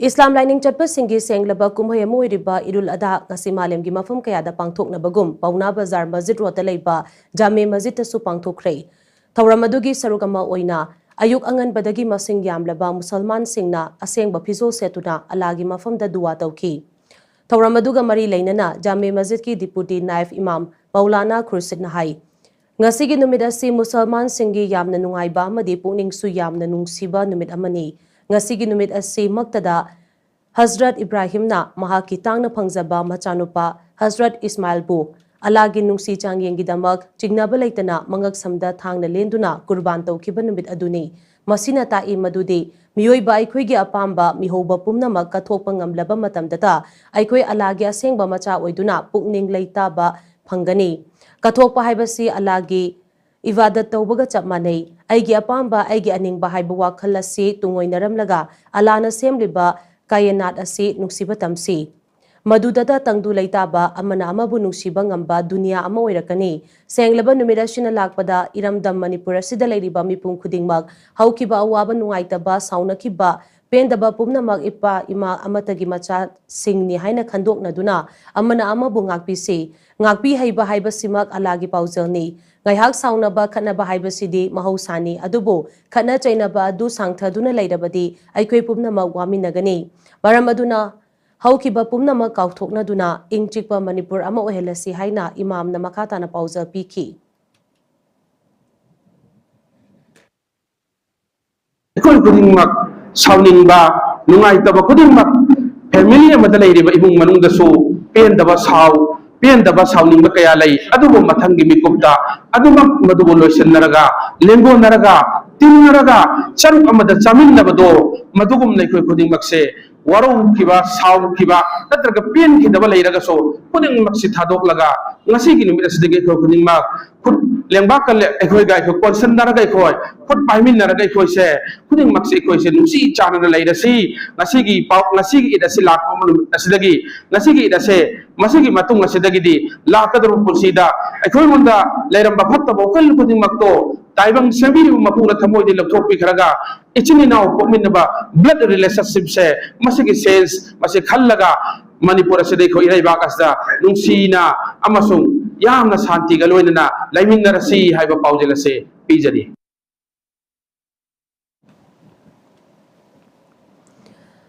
Islam Lining Chatpa Singi Senglaba Kumhaya Muiriba Idul Adha ngasi malemgi mafam kayada pangthoknabagum Pauna Bazar Masjid Rota leiba Jame Masjid tasu pangthokre Thauramadugi sarugama oina Ayuk angan badagi masing yamlaba Musalman singna asengba phizo setuna alagi mafamda dua tawki Thauramaduga mari leinana Jame Masjid ki Deputy Naif Imam Maulana Khursid Nahai Ngasigi numid asi Musalman singi yamna nungaiba amadi pungning su yamna nungsiba numid amani Ngasigi numid asi magtada Hazrat Ibrahim na mahaki tangna pangjaba machanupa Hazrat Ismail bu alagi nungsi changyengi damak chignaba leitana mangak samda thangna lenduna kurban tawkiba numid aduni masina ta'i madudi miyoiba aikhoigi apamba mihoba pumnamak kathokpa ngamlaba matamdata aikoi alagi asengba macha oiduna pukning leitaba phangani kathokpa haibasi alagi ibadat tawbaga chap manei aigi apamba aigi aningba haiba wakhal asi tungoinaramlaga alana semliba kayanat asi nungsiba tamsi madudada tangdu leitaba amana amabu nungsiba ngamba dunia ama oirakani senglaba numida sina lakpada iramdam manipur asida leiriba mipum khudingmak haukiba awaba nungaitaba saunakiba pendaba pumnamak ipa ima amatagi macha singni haina khandoknaduna amana amabu ngakpisi ngakpi haiba haiba simak alagi paujelni ngaihak saunaba khanaba haibasidi mahausani adubo khana chainaba adu sangthaduna leirabadi aikoi pumnamak waminagani maram aduna haukiba pumnamak kauthoknaduna ingchikpa manipur ama ohelasi haina imamna makhatana paujal piki Ikoi kudingmak sauningba nungaitaba kudingmak family amada leiriba ibung manungdasu pendaba sauningba kaya lay adubo mathangi mikupta adumak madubo loisannaraga lenggonaraga tinnaraga charuk amada chaminabado madugum naikoi kudingmakse warung kiba saung kiba natraga pen kidaba leiraga so kudingmak si thadok laga ngasi gi numit asidege ko kudingmak khut lengba kal ekoi gai ko konsan naraga ekoi khut paimin naraga ekoi se kudingmak se ekoi se nusi chana leirasi ngasi gi pau ngasi gi idasi lak amul asidagi ngasi gi idase masigi matung asidagi di lakadru pulsida ekoi munda leiramba phatta bokal kudingmak to taibang sembi mapura thamoi de lapthok pi kharaga ichini naw pominaba blood relationship se masigi sense masi khallaga manipur se dekho irai bakasda nungsina amasung yamna shanti ga loinana laiminarasi haiba paujela se pijari